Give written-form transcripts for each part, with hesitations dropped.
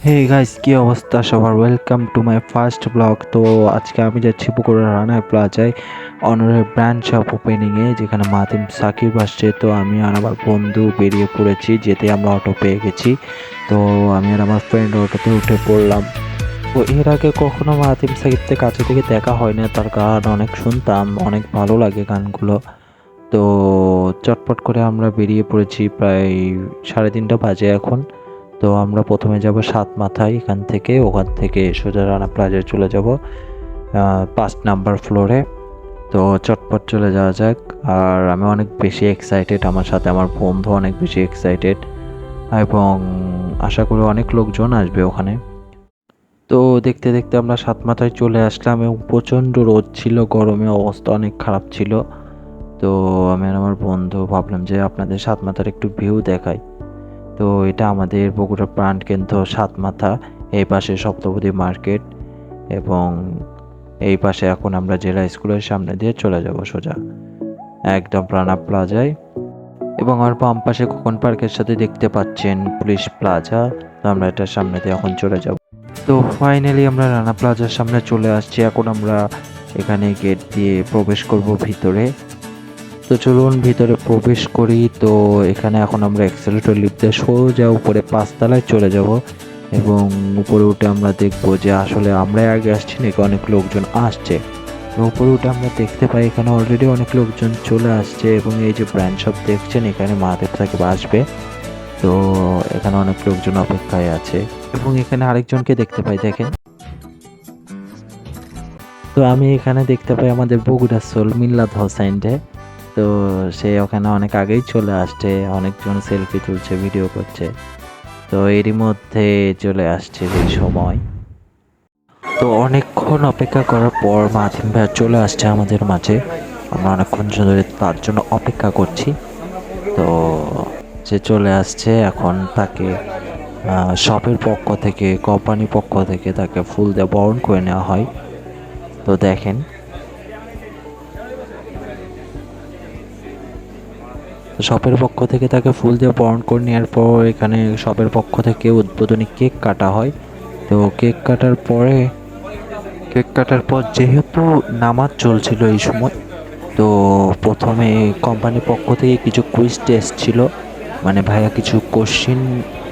Hey guys, কি অবস্থা সবার? Welcome to my first blog. তো আজকে আমি যাচ্ছি বগুড়া রানা প্লাজায় অনরের ব্র্যান্ড শপ ওপেনিংয়ে, যেখানে মাতিম সাকিব আসছে। তো আমি আর আমার বন্ধু বেরিয়ে পড়েছি, যেতে আমরা অটো পেয়ে গেছি। তো আমি আর আমার ফ্রেন্ড অটোতে উঠে পড়লাম। তো এর আগে কখনো মাতিম সাকিবকে কাছে থেকে দেখা হয় না, তার গান অনেক শুনতাম, অনেক ভালো লাগে গানগুলো। তো চটপট করে আমরা বেরিয়ে পড়েছি, প্রায় 3:30 বাজে এখন। তো আমরা প্রথমে যাব সাত মাথায়, ওখান থেকে সোজা রানা প্লাজায় চলে যাব 5 নাম্বার ফ্লোরে। তো চটপট চলে যাওয়া যাক। আর আমি অনেক বেশি এক্সাইটেড, আমার সাথে আমার বন্ধু অনেক বেশি এক্সাইটেড, এবং আশা করি অনেক লোকজন আসবে ওখানে। তো দেখতে দেখতে আমরা সাত মাথায় চলে আসলাম, এবং প্রচণ্ড রোদ ছিল, গরমে অবস্থা অনেক খারাপ ছিল। তো আমি আর আমার বন্ধু ভাবলাম যে আপনাদের সাত মাথার একটু ভিউ দেখাই। তো এটা আমাদের বগুড়া প্রাণকেন্দ্র সাত মাথা, এই পাশে সপ্তপদী মার্কেট, এবং এই পাশে এখন আমরা জেলা স্কুলের সামনে দিয়ে চলে যাব সোজা একদম রানা প্লাজায়। এবং আমার বাম পাশে খোকন পার্কের সাথে দেখতে পাচ্ছেন পুলিশ প্লাজা। তো আমরা এটার সামনে দিয়ে এখন চলে যাব। তো ফাইনালি আমরা রানা প্লাজার সামনে চলে আসছি। এখন আমরা এখানে গেট দিয়ে প্রবেশ করব ভিতরে। তো চলুন ভিতরে প্রবেশ করি। তো এখানে এখন আমরা এক্সেলেটর লিফট দিয়ে সোজা উপরে 5 তলায় চলে যাব, এবং উপরে উঠে আমরা দেখব যে আসলে আমরা আগে আসছি নাকি অনেক লোকজন আসছে। তো উপরে উঠে আমরা দেখতে পাই এখানে অলরেডি অনেক লোকজন চলে আসছে, এবং এই যে ব্র্যান্ড শপ দেখছেন, এখানে মাহাদেব সাকিব আসবে। তো এখানে অনেক লোকজন অপেক্ষায় আছে, এবং এখানে আরেকজনকে দেখতে পাই, দেখেন। তো আমি এখানে দেখতে পাই আমাদের বগুড়ার সোল মিল্লাত হোসাইনকে। তো সে ওখানে অনেক আগেই চলে আসছে, অনেকজন সেলফি তুলছে, ভিডিও করছে। তো এরই মধ্যে চলে আসছে সেই সময়। তো অনেকক্ষণ অপেক্ষা করার পর মাথিন ভাই চলে আসছে আমাদের মাঝে। আমরা অনেকক্ষণ ধরে তার জন্য অপেক্ষা করছি। তো সে চলে আসছে, এখন তাকে শপের পক্ষ থেকে, কোম্পানির পক্ষ থেকে তাকে ফুল দিয়ে বরণ করে নেওয়া হয়। তো দেখেন, শপের পক্ষ থেকে তাকে ফুল দিয়ে বরণ করে নেওয়ার পর এখানে শপের পক্ষ থেকে উদ্বোধনী কেক কাটা হয়। তো কেক কাটার পর যেহেতু নামাজ চলছিল এই সময়, তো প্রথমে কোম্পানির পক্ষ থেকে কিছু কুইজ টেস্ট ছিল, মানে ভাইয়া কিছু কোশ্চিন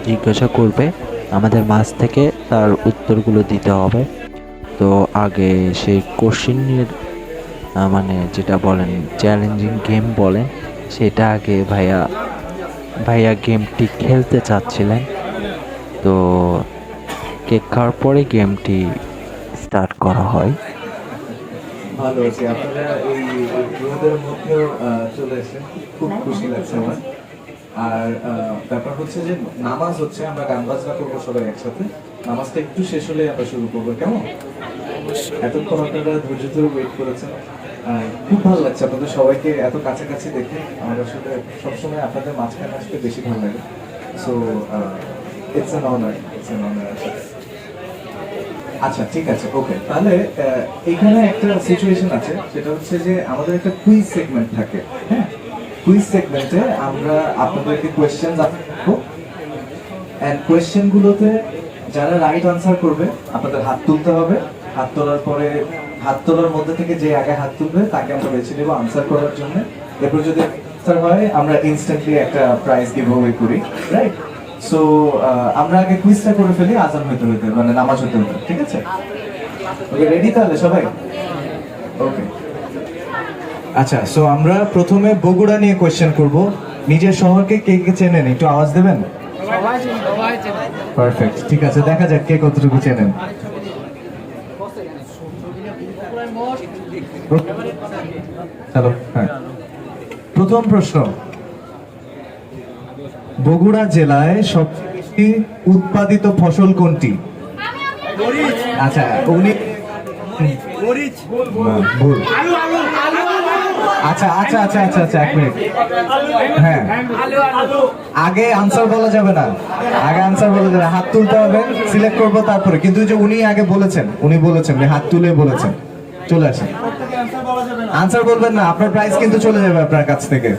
জিজ্ঞাসা করবে আমাদের মাঝ থেকে, তার উত্তরগুলো দিতে হবে। তো আগে সেই কোশ্চিনের মানে যেটা বলেন চ্যালেঞ্জিং গেম বলেন, সেটা আগে ভাইয়া ভাইয়া গেমটি খেলতে চাচ্ছিলেন। তো কেক খাওয়ার পরে গেমটি স্টার্ট করা হয়। ভালো আছি, আপনারা এই রোদের মধ্যেও চলে এসেছেন, খুব খুশি লাগছে আমার। আর ব্যাপার হচ্ছে যে নামাজ হচ্ছে, আমরা গান বাজনা করবো সবাই একসাথে। নামাজটা একটু শেষ হলে আমরা শুরু করবো, কেমন? এতক্ষণ আপনারা ধৈর্য ধরে ওয়েট করেছেন। খুব ভালো লাগছে আপনাদের সবাইকে এত কাছাকাছি দেখে। আমার আসলে সবসময় আপনাদের মাঝখানে আসতে বেশি ভালো লাগে। সো ইটস অ্যান অনার, আসলে। আচ্ছা, ঠিক আছে, ওকে। তাহলে এখানে একটা সিচুয়েশন আছে, সেটা হচ্ছে যে আমাদের একটা কুইজ সেগমেন্ট থাকে। হ্যাঁ, কুইজ সেগমেন্টে আমরা আপনাদেরকে কোয়েশ্চেন রাখবো, এন্ড কোয়েশ্চেন গুলোতে যারা রাইট আনসার করবে আপনাদের হাত তুলতে হবে। হাত তোলার মধ্যে থেকে যে আগে হাত তুলবে তাকে আমরা বেছে নেবো আনসার করার জন্য। এরপর যদি আনসার হয় আমরা ইনস্ট্যান্টলি একটা প্রাইজ গিভ অ্যাওয়ে করি, রাইট? সো আমরা আগে কুইজটা করে ফেলি, আজান হতে হতে, মানে নামাজ হতে হতে, ঠিক আছে? ওকে, রেডি তাহলে সবাই? ওকে, আচ্ছা। সো আমরা প্রথমে বগুড়া নিয়ে কোয়েশ্চেন করব। নিজের শহরকে কে কে চেনেন, একটু আওয়াজ দেবেন। পারফেক্ট, ঠিক আছে, দেখা যাক কে কতটুকু চেনেন। হ্যালো, হ্যাঁ। প্রথম প্রশ্ন, বগুড়া জেলায় সবচেয়ে উৎপাদিত ফসল কোনটি? আচ্ছা, উনি ভুল। আচ্ছা আচ্ছা আচ্ছা আচ্ছা আচ্ছা, 1 মিনিট। হ্যাঁ, আগে আনসার বলা যাবে না, হাত তুলতে হবে, সিলেক্ট করবো তারপরে। কিন্তু যে উনি আগে বলেছেন, হাত তুলে বলেছেন। চলে আসেন, আনসার বলবেন না, আপনার প্রাইস কিন্তু চলে যাবে আপনার কাছ থেকে।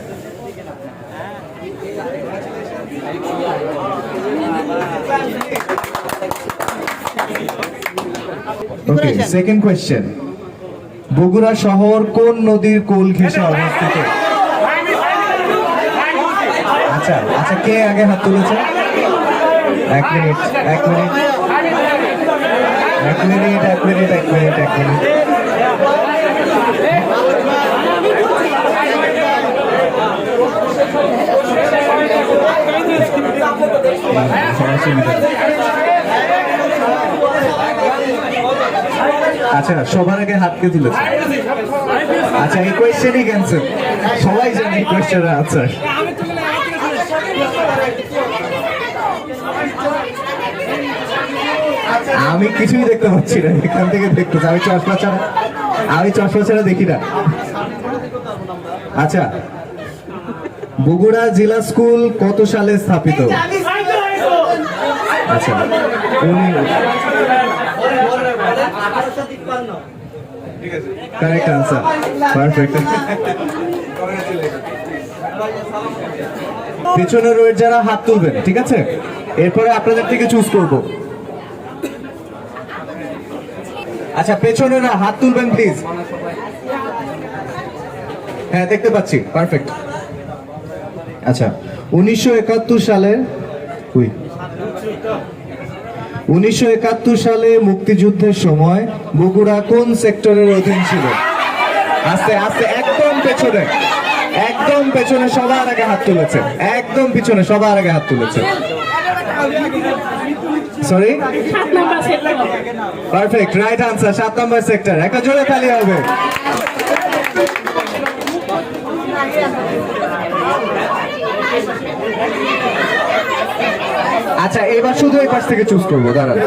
ওকে, সেকেন্ড কোয়েশ্চেন, বগুড়া শহর কোন নদীর কোল ঘেঁষে অবস্থিত? আচ্ছা আচ্ছা, কে আগে হাত তুলেছে? এক মিনিট এক মিনিট এক মিনিট এক মিনিট এক মিনিট এক মিনিট আচ্ছা, সবার আগে হাতকে তুলেছে। আচ্ছা, এই কোয়েশ্চেনই ক্যান্সেল, সবাই জানে এই কোয়েশ্চেনের আনসার। আমি কিছুই দেখতে পাচ্ছি না, এখান থেকে দেখতেছি, আমি চশমা ছাড়া দেখি না। আচ্ছা, বগুড়া জেলা স্কুল কত সালে স্থাপিত? আচ্ছা, কারেক্ট আনসার, পারফেক্ট। পেছনের রোয়ের যারা হাত তুলবেন, ঠিক আছে, এরপরে আপনাদের থেকে চুজ করব। আচ্ছা, পেছনে না, হাত তুলবেন প্লিজ। হ্যাঁ, দেখতে পাচ্ছি, পারফেক্ট। আচ্ছা, 1971 সালের 1971 সালে মুক্তিযুদ্ধের সময় বগুড়া কোন সেক্টরের অধীন ছিল? আস্তে আস্তে, একদম পেছনে, একদম পেছনে সবার আগে হাত তুলেছে, একদম পিছনে সবার আগে হাত তুলেছে। সরি, পারফেক্ট, রাইট আনসার, 7 নম্বর সেক্টর। একটা জোরে তালি হবে। আচ্ছা, এবার শুধু এই পাশ থেকে চুজ করবো, দাঁড়ান।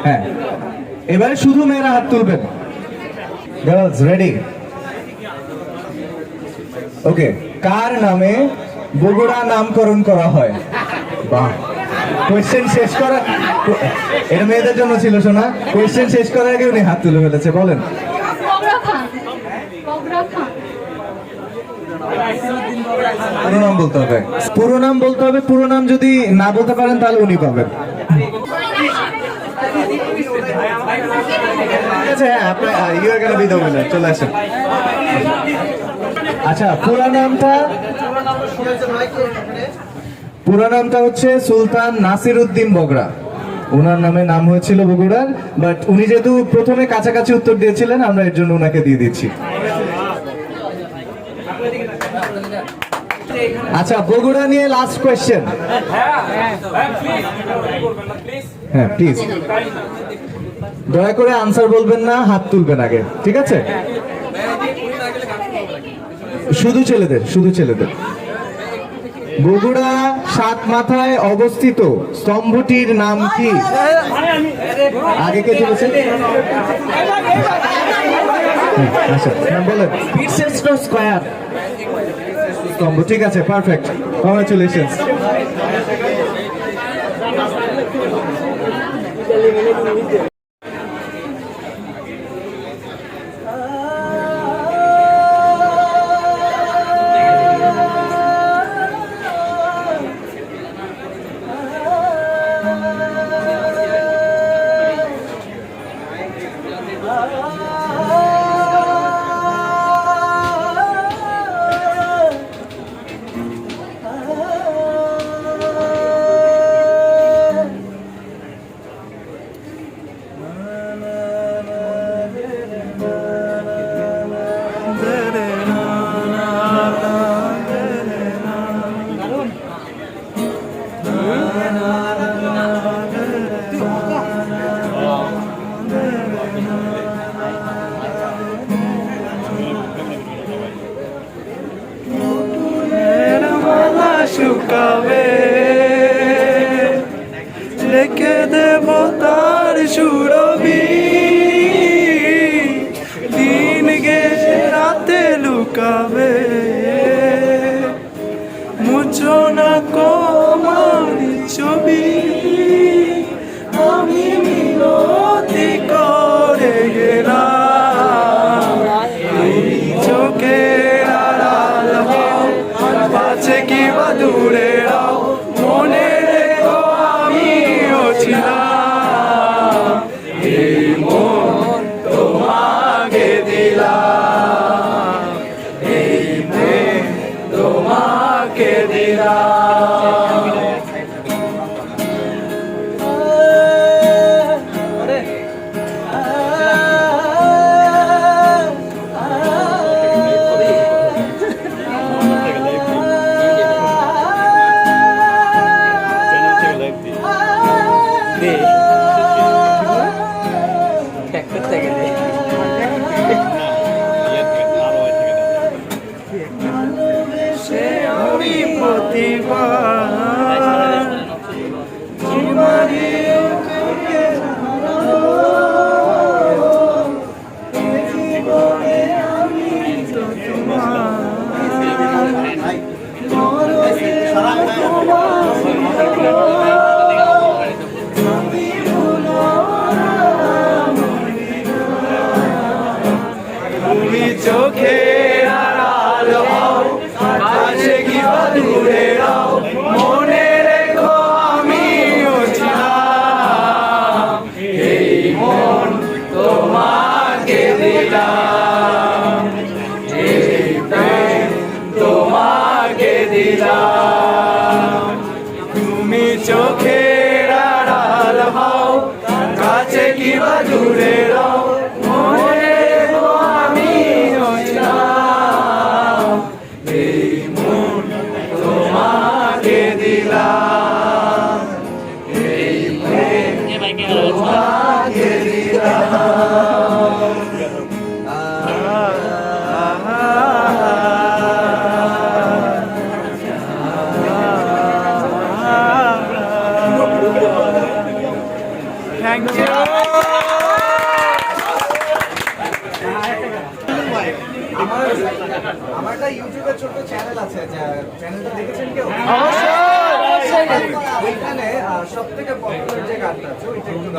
হ্যাঁ, এবারে শুধু মেয়েরা হাত তুলবেন। Girls ready? ওকে, কার নামে বগুড়া নামকরণ করা হয়? বাহ, কোয়েশ্চেন শেষ করা, এটা মেয়েদের জন্য ছিল শোনা। কোয়েশ্চেন শেষ করার আগে উনি হাত তুলে ফেলেছে, বলেন। পুরো নাম বলতে হবে, পুরো নাম বলতে হবে। পুরো নাম যদি না বলতে পারেন তাহলে উনি পাবেন। আচ্ছা, হ্যাঁ, আপনার ইউর গেলে বিদায় বলেন, চলে আসেন। আচ্ছা, পুরো নামটা হচ্ছে সুলতান নাসির উদ্দিন বগরা। ওনার নামে নাম হয়েছিল বগুড়ার, বাট উনি যেহেতু প্রথমে কাছাকাছি উত্তর দিয়েছিলেন, আমরা এর জন্য ওনাকে দিয়ে দিচ্ছি। আচ্ছা, বগুড়া নিয়ে লাস্ট কোয়েশ্চেন। হ্যাঁ, প্লিজ দয়া করে আনসার বলবেন না, হাত তুলবেন আগে, ঠিক আছে? শুধু ছেলেদের, শুধু ছেলেদের। বগুড়া 7 মাথায় অবস্থিত স্তম্ভটির নাম কি? আগে কে তুলেছেন? আচ্ছা, নাম বলেন। স্কয়ার স্তম্ভ, ঠিক আছে, পারফেক্ট, কংগ্রাচুলেশনস। তুমি চোখের আড়াল হও, কাছে কিবা দূরে রও, মনে রেখো আমি হইলাম, এই মন তোমাকে দিলাম, এই প্রেম তোমাকে দিলাম। Thank you. আমার একটা ইউটিউবে ছোট চ্যানেল আছে, চ্যানেলটা দেখেছেন কেউ? ওইখানে সব থেকে পপুলার যে গানটা আছে ওইটা একটু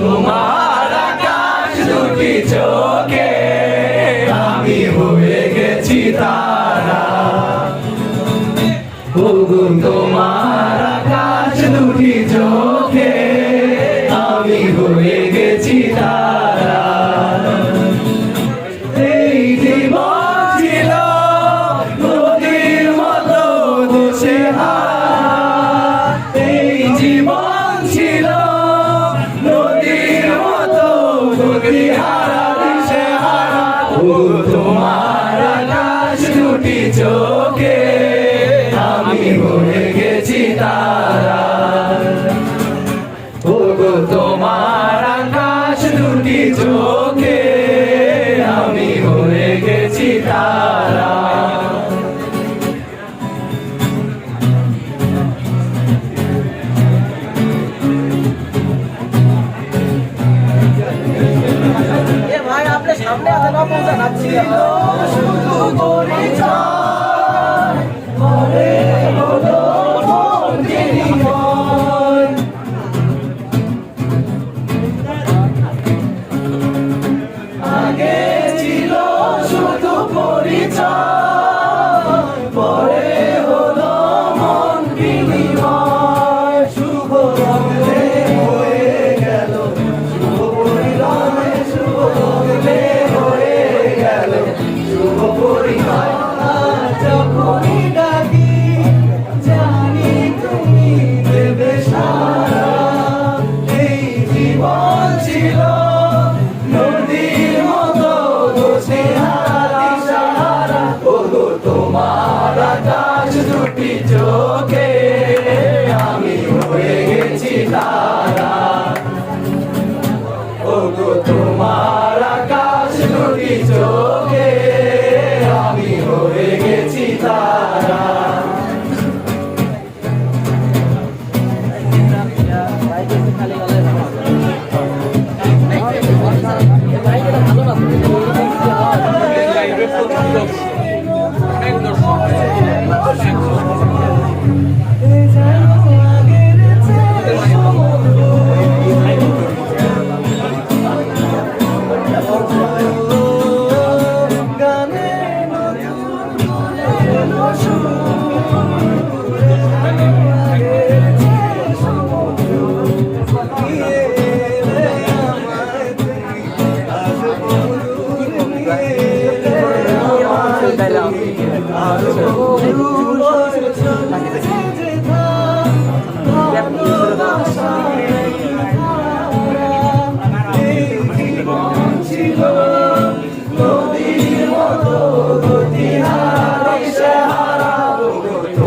তোমার আকাশ দুটি চোখে আমি হয়ে গেছি তারা, তোমার আকাশ দুটি চোখে আমি হয়ে গেছি তারা। এই জীবন ছিল নদীর মতো দেশে হারা, এই জীবন ছিল নদীর মতো গতিহারা দেশে হারা। তোমার আকাশ দুটি চোখে আমি হয়ে গেছি তারা, তোমার আকাশ দুটি চোখে আমি হয়ে গেছি তারা। ভাই আপনি সামনে আসেন না পৌঁছান আপনি শুধু পরিচয় পরে হলো মন বিনিময়। আগে ছিল শুধু পরিচয়, পরে হলো মন বিনিময়। শুভ রঙে হয়ে গেল, শুভ পরিণামে শুভ রঙে হয়ে গেল শুভ পরিণয়। যখনই ডাকি জানি তুমি দেবে সারা, এই জীবন ছিল নদীর মতো দোষেহারা সাহারা। ওগো তোমার আকাশ দুটি চোখে আমি হয়ে গেছি তারা, ওগো তোমার আকাশ দুটি চোখে আমি হয়ে গেছি তারা।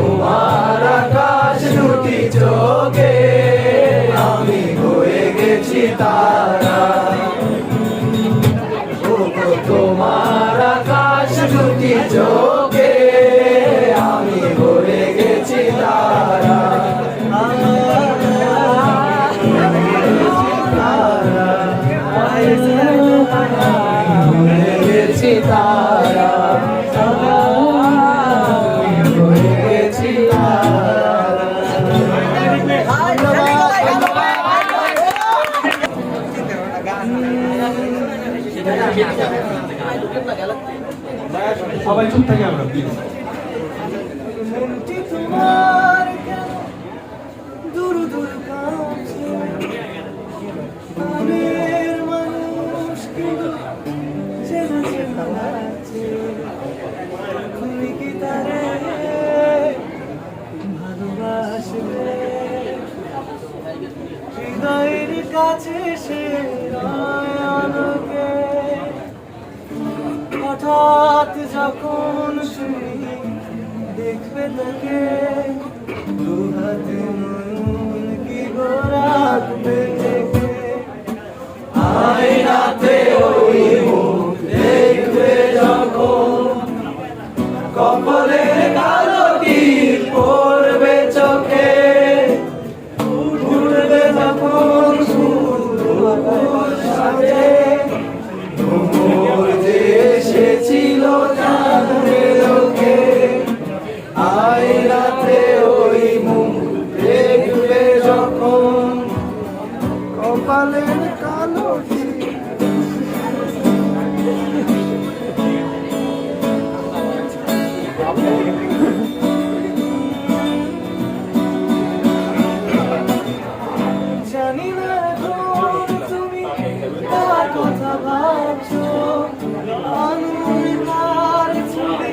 তোমার আকাশ দুটি চোখে আমি হয়ে গেছি তারা, তোমার আকাশ দুটি চোখে আমি হয়ে গেছি তারা। হয়ে গেছি তারা, হয়ে গেছি তারা। সবাই চুপ থাকি আমরা প্লিজ। মনটি তোমার কেন দূর দূর কাছে, মনের মানুষ কিন্তু চেনা চেনা লাগছে, তুমি কি তারে ভালোবাসবে? হৃদয়ের কাছে সে রয় অনকে, হঠাৎ যখন শুনি দেখবে তাকে, দু হাতে নয়ন কি গো রাখবে দেখে, আয়নাতে ওই মুখ দেখবে যখন, কপালে কালো টিপ পড়বে চোখে, উঠবে যখন সুন্দর সাজে, ভ্রমর যে এসেছিল জানবে লোকে, আয়নাতে ওই মুখ দেখবে যখন, কপালের কালো টিপ। জানি না এখন তুমি কার কথা ভাবছো, আঙুল তার ছুঁয়ে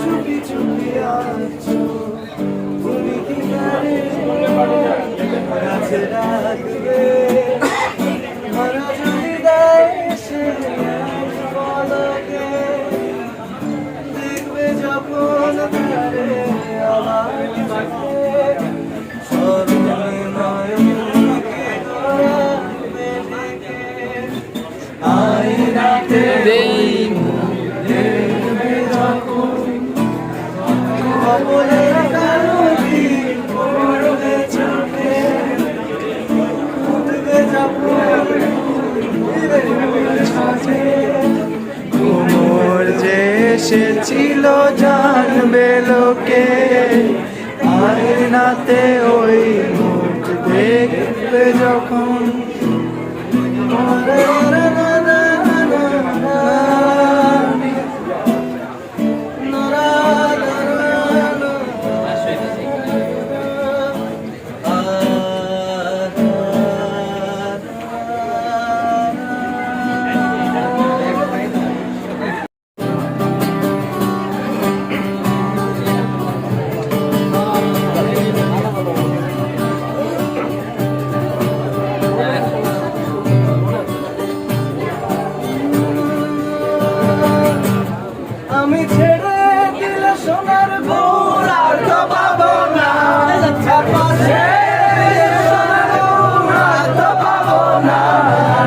চুপি চুপি আসছো, তুমি কি তারে কাছে রাখবে? ধরা যদি দেয় সে এক পলকে, দেখবে যখন তারে আবার চোখে, স্মরণে নয়নকে ধরাবে ঢেকে, আয়নাতে ওই মুখ দেখবে যখন, কপালের কালো টিপ পড়বে চোখে, উঠবে যখন সাজে, ঘুমোর যে এসেছিল জানবে লোকে, আয়নাতে ওই মুখ দেখবে যখন, আমি ছেড়ে দিলে সোনার গুণ আর তো পাবো না, পাশে সোনার গুণ আর তো পাবো না,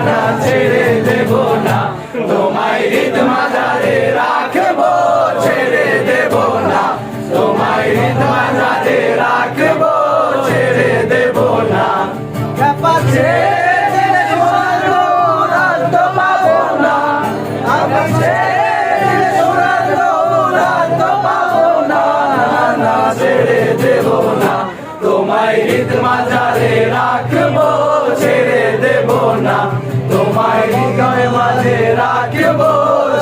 না ছেড়ে দেব না তোমায়, হৃদ মাঝারে রাখবো, ছেড়ে দেব না তোমায়, হৃদ মাঝারে রাখবো, ছেড়ে দেব না, পাশে সোনার গুণ আর তো পাবো না, আমি ছেড়ে দেব না তোমায়, হৃদ মাঝারে রাখবো, ছেড়ে দেব না তোমায়, হৃদয় মাঝে রাখবো,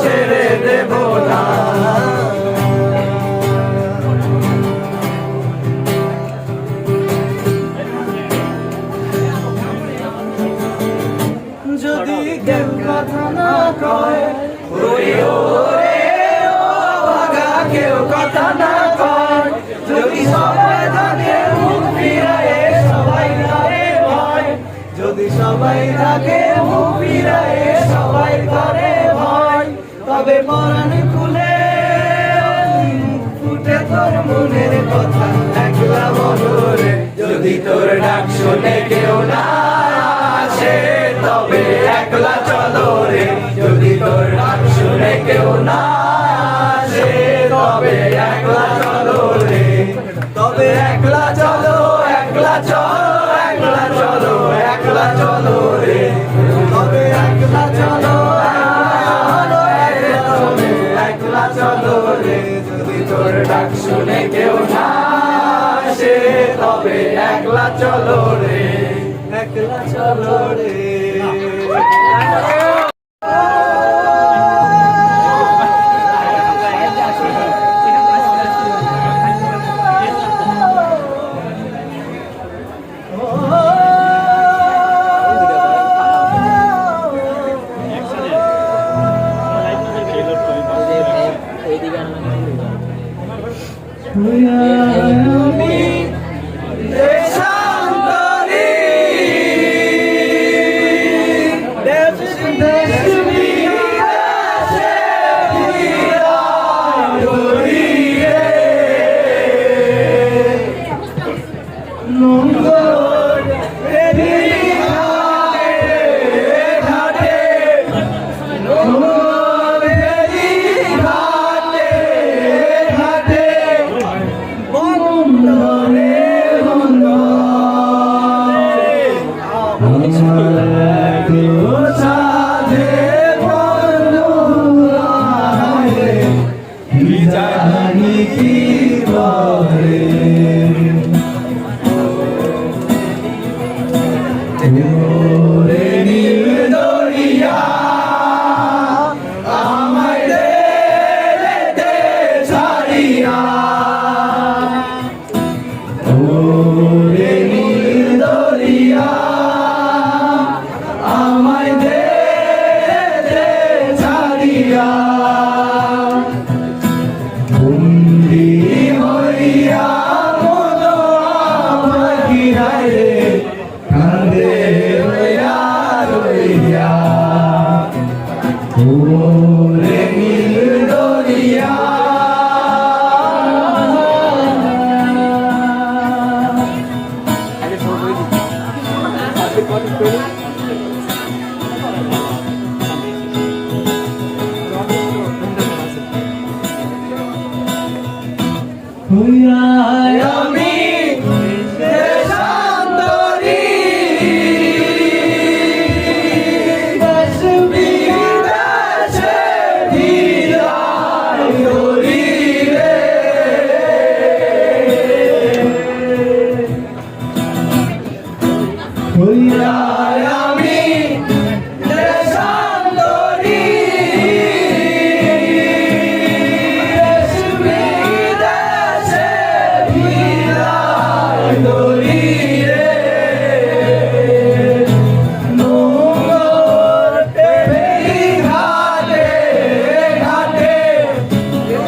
ছেড়ে দেব না। যদি কেউ কথা না কয়, ওরে ও ভাগা, কেউ কথা না কয়, যদি সবাই থাকে মুখ ফিরায়ে সবাই করে ভয়, যদি সবাই থাকে মুখ ফিরায়ে সবাই করে ভয়, তবে পরাণ খুলে ফুটে তোর মনের কথা একলা বলরে, যদি তোর ডাক শুনে কেউ না আসে তবে একলা চলো রে, যদি তোর ডাক শুনে কেউ না আসে তবে একলা চলো রে, তবে একলা চলো, একলা চলো, একলা চলো, একলা চলো রে, তবে একলা চলো, একলা চলো রে, যদি তোর ডাক শুনে কেউ না আসে তবে একলা চলো রে, একলা চলো রে। আমি দেশান্তরী দেশ বিদেশে বিরাজরি রে নোংর ঘাটে ঘাটে নোংর ঘাটে ঘাটে বন্দরে বন্দরে সাধে বন্দরে জানি কি করে ওরে নীল দরিয়া আমায় দে দে ছাড়িয়া ওরে নীল দরিয়া আমায় দে দে ছাড়িয়া বন্দি হইয়া মন আমায় ঘিরায় রে কাঁদে রইয়া রইয়া ওরে নীল দরিয়া আমি দেশান্তরী দেশ বিদেশে বিরাজরি রে আমি দেশান্তরী দেশ বিদেশে বিরাজরি রে নোংর ঘাটে ঘাটে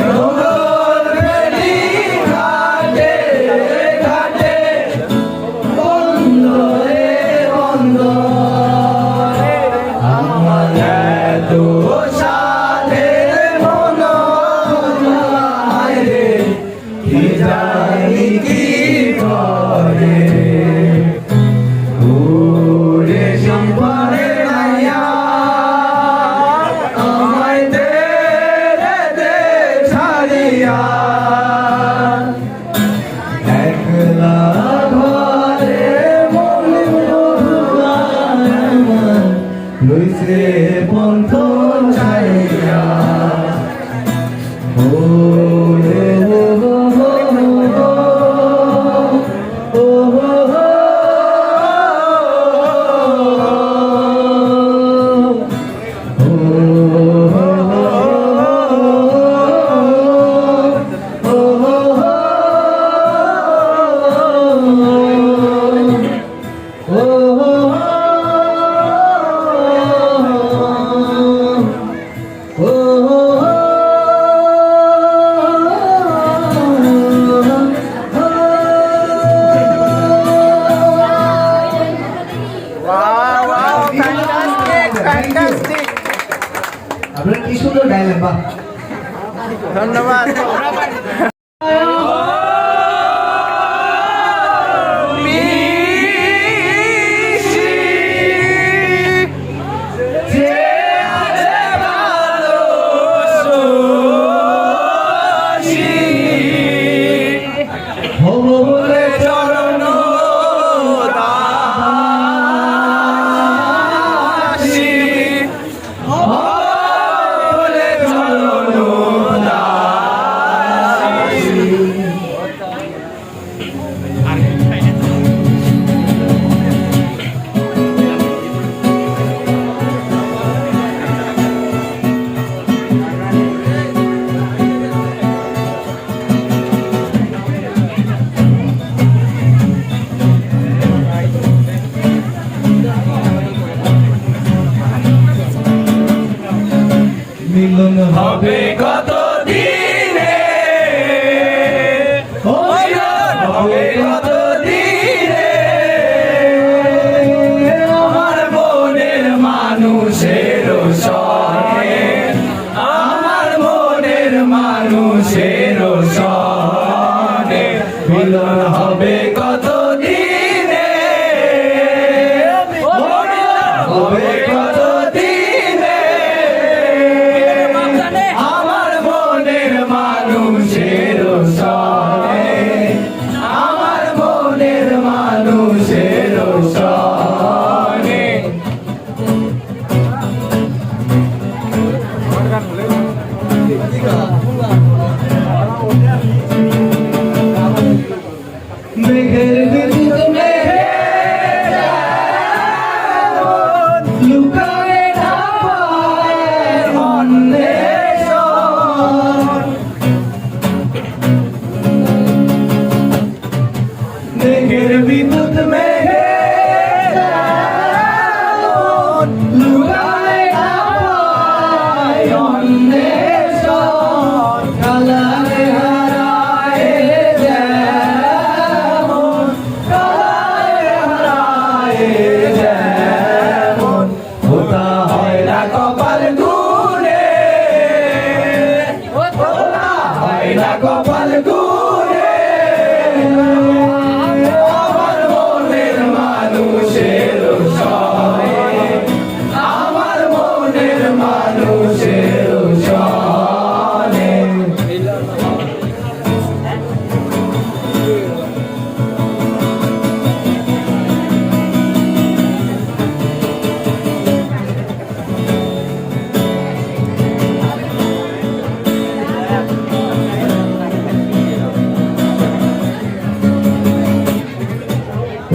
নোংর ঘাটে ঘাটে বন্দরে বন্দরে আমার এত সাধের মন রে কি জানি কি করে ওরে সম্পরে নাইয়া আমায় দে দে ছাড়িয়া একলা ঘরে মনে লইছে পন্থ ছাইয়া ওরে আপনারা কি সুন্দর গাইলেন বা ধন্যবাদ না কপাল ঘুরে আমার মনের মানুষের সনে আমার মনের মানুষের সনে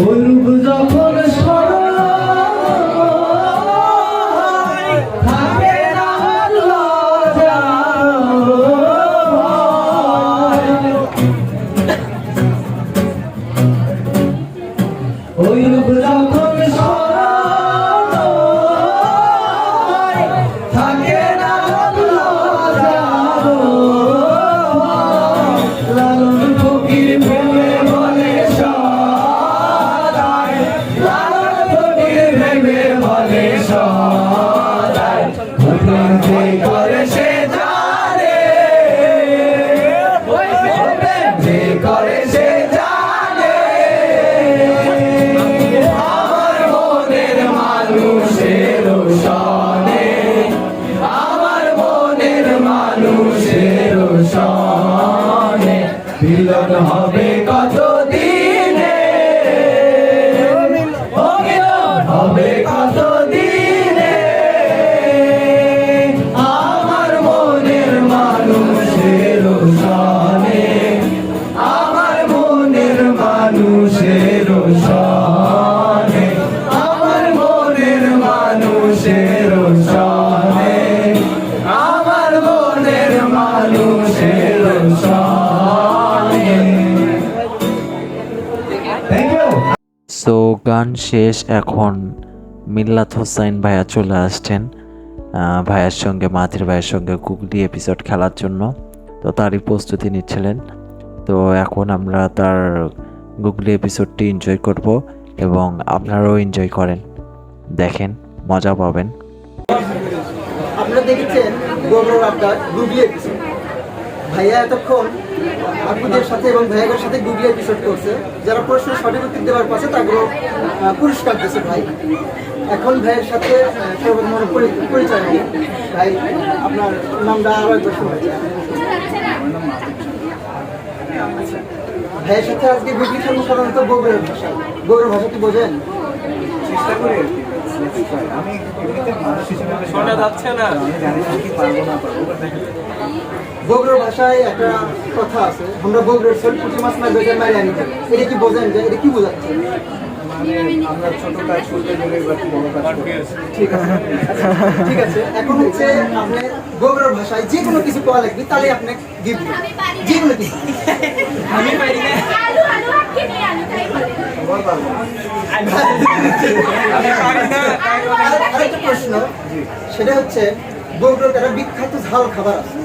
অরূপ যখন সরয় থাকে না লজ্জা অরূপ যখন সরয় থাকে না লজ্জা লালন ফকির প্রেমে বলে সদাই লালন ফকির প্রেমে বলে সদাই যে করে সে জানে যে করে সে জানে আমার মনের মানুষের সনে আমার মনের মানুষের সনে মিলন হবে কত দিনে মিলন হবে কত দিনে আমার মনের মানুষের সনে আমার মনের মানুষের সনে আমার মনের মানুষের সনে আমার মনের মানুষের সনে থ্যাংক ইউ সো গান শেষ। এখন মিল্লাত হোসাইন ভাইয়া চলে আসছেন ভাইয়ের সঙ্গে, মাতির ভাইয়ের সঙ্গে গুগলি এপিসোড খেলার জন্য। তো তারই প্রস্তুতি নিচ্ছিলেন। তো এখন আমরা তার গুগলি এপিসোডটি এনজয় করব এবং আপনারাও এনজয় করেন, দেখেন, মজা পাবেন। আপনারা দেখেছেন গৌরব আড্ডার গুগলি এপিসোড। ভাইয়া এতক্ষণ আপুদের সাথে এবং ভাইয়াদের সাথে গুগলি এপিসোড করছে। যারা প্রশ্ন সঠিক উত্তর দেওয়ার পাশে তারপর পুরস্কার দিয়েছে ভাই। এখন ভাইয়ের সাথে সর্বপ্রথম পরিচয় হবে। ভাই আপনার নামটা আরো একবার শোনা যায়। ভাইয়ের সাথে আজকে গুগলি খেলবো সাধারণত বগুড়ার ভাষা। বগুড়ার ভাষা কি বোঝেন? চেষ্টা করি আর কি। আমি এমনিতে মানুষ হিসেবে শোনা যাচ্ছে না, আমি জানি না কি পারবো না পারবো, দেখা যাবে। বগুড়ার ভাষায় একটা কথা আছে, আমরা বগুড়ার ছোট পুঁটি মাছ না বেজার মারি আনি। এটা কি বোঝেন যে এটা কি বোঝাচ্ছে? মানে আমরা ছোট কাজ করতে গেলে এবার বড় কাজ করি। ঠিক আছে, ঠিক আছে। এখন হচ্ছে আপনি বগুড়ার ভাষায় যে কোনো কিছু পাওয়া লাগবে তাহলে আপনি গিফট যে কোনো কিছু। আমি পারি না আলু আলু আটকে নিয়ে আলু তাই বলে সবার পারবো। আমি পারি না আরেকটা প্রশ্ন, সেটা হচ্ছে বগুড়ার একটা বিখ্যাত ঝাল খাবার আছে,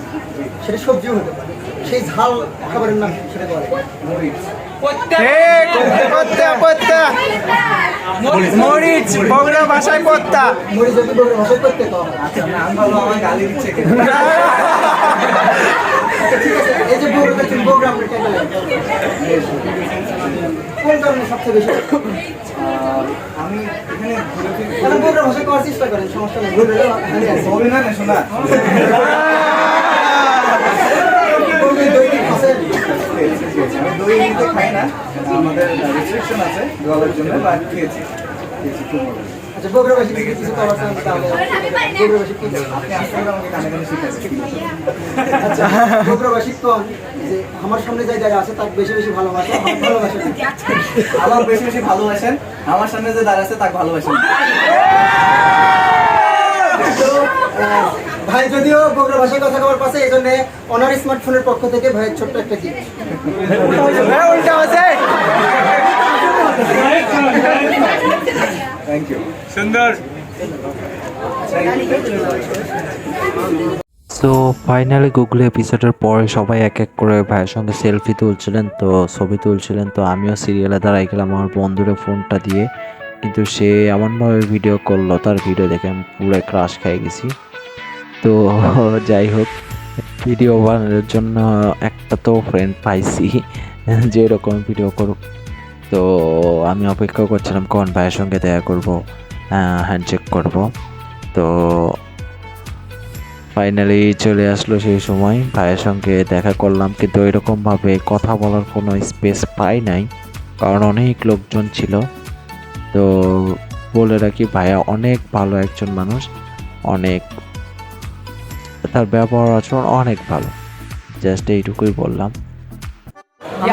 সেটা সবজিও হতে পারে। সেই ঝাল খাবারের নাম কি? সেটা বলে মরিচ। মরিচ বগুড়া ভাষায় পত্তা। মরিচ যদি বগুড়ার ভাষায় করতে কম। আচ্ছা নাম ভালো, আমার গালি দিচ্ছে কেন? ঠিক আছে, এই যে বগুড়া তুমি বগুড়া আমরা কেন কোন ধরনের সবচেয়ে বেশি? আমি এখানে ঘুরে ফিরে তাহলে বগুড়ার ভাষায় করার চেষ্টা করেন, সমস্যা নেই। বগুড়া বলি না না শোনা। আমি দই এমনিতে খাই না, আমাদের রেস্ট্রিকশন আছে জলের জন্য, বা খেয়েছি খেয়েছি খুব ভালো। আচ্ছা, বগুড়া ভাষী কিছু করার চান তাহলে বগুড়া ভাষী কি? আপনি আসলে আমাকে কানে কানে শিখাচ্ছেন। আচ্ছা, বগুড়া ভাষী কম যে আমার সামনে যে জায়গা আছে তার বেশি বেশি ভালোবাসা, ভালোবাসা আমার বেশি বেশি ভালোবাসেন, আমার সামনে যে দাঁড়া আছে তাকে ভালোবাসেন। তো ভাই যদিও বগুড়া ভাষায় কথা বলার পাশে এই জন্য অনার স্মার্টফোনের পক্ষ থেকে ভাইয়ের ছোট্ট একটা গিফট। উল্টা আছে থ্যাংক ইউ। সুন্দর। সো ফাইনালি গুগলি এপিসোডের পরে সবাই এক এক করে ভাইয়ের সঙ্গে সেলফি তুলছিলেন, তো ছবি তুলছিলেন। তো আমিও সিরিয়ালে দাঁড়াই গেলাম আমার বন্ধুরে ফোনটা দিয়ে, কিন্তু সে এমনভাবে ভিডিও করলো, তার ভিডিও দেখে আমি পুরো ক্রাশ খেয়ে গেছি। তো যাই হোক, ভিডিও বানানোর জন্য একটা তো ফ্রেন্ড পাইছি যে এরকম ভিডিও করুক। তো আমি অপেক্ষা করছিলাম কোন ভাইয়ের সঙ্গে দেখা করব, হ্যান্ডশেক করব। তো ফাইনালি চলে আসলো সেই সময়, ভাইয়ের সঙ্গে দেখা করলাম, কিন্তু এরকমভাবে কথা বলার কোনো স্পেস পাই নাই, কারণ অনেক লোকজন ছিল। তো বলে রাখি ভাইয়া অনেক ভালো একজন মানুষ, অনেক তার ব্যবহার আচরণ অনেক ভালো, জাস্ট এইটুকুই বললাম।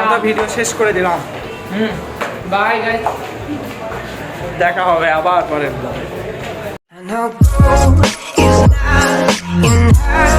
আমরা ভিডিও শেষ করে দিলাম। Bye guys. দেখা হবে আবার পরের ব্লগে। And I'll go if not in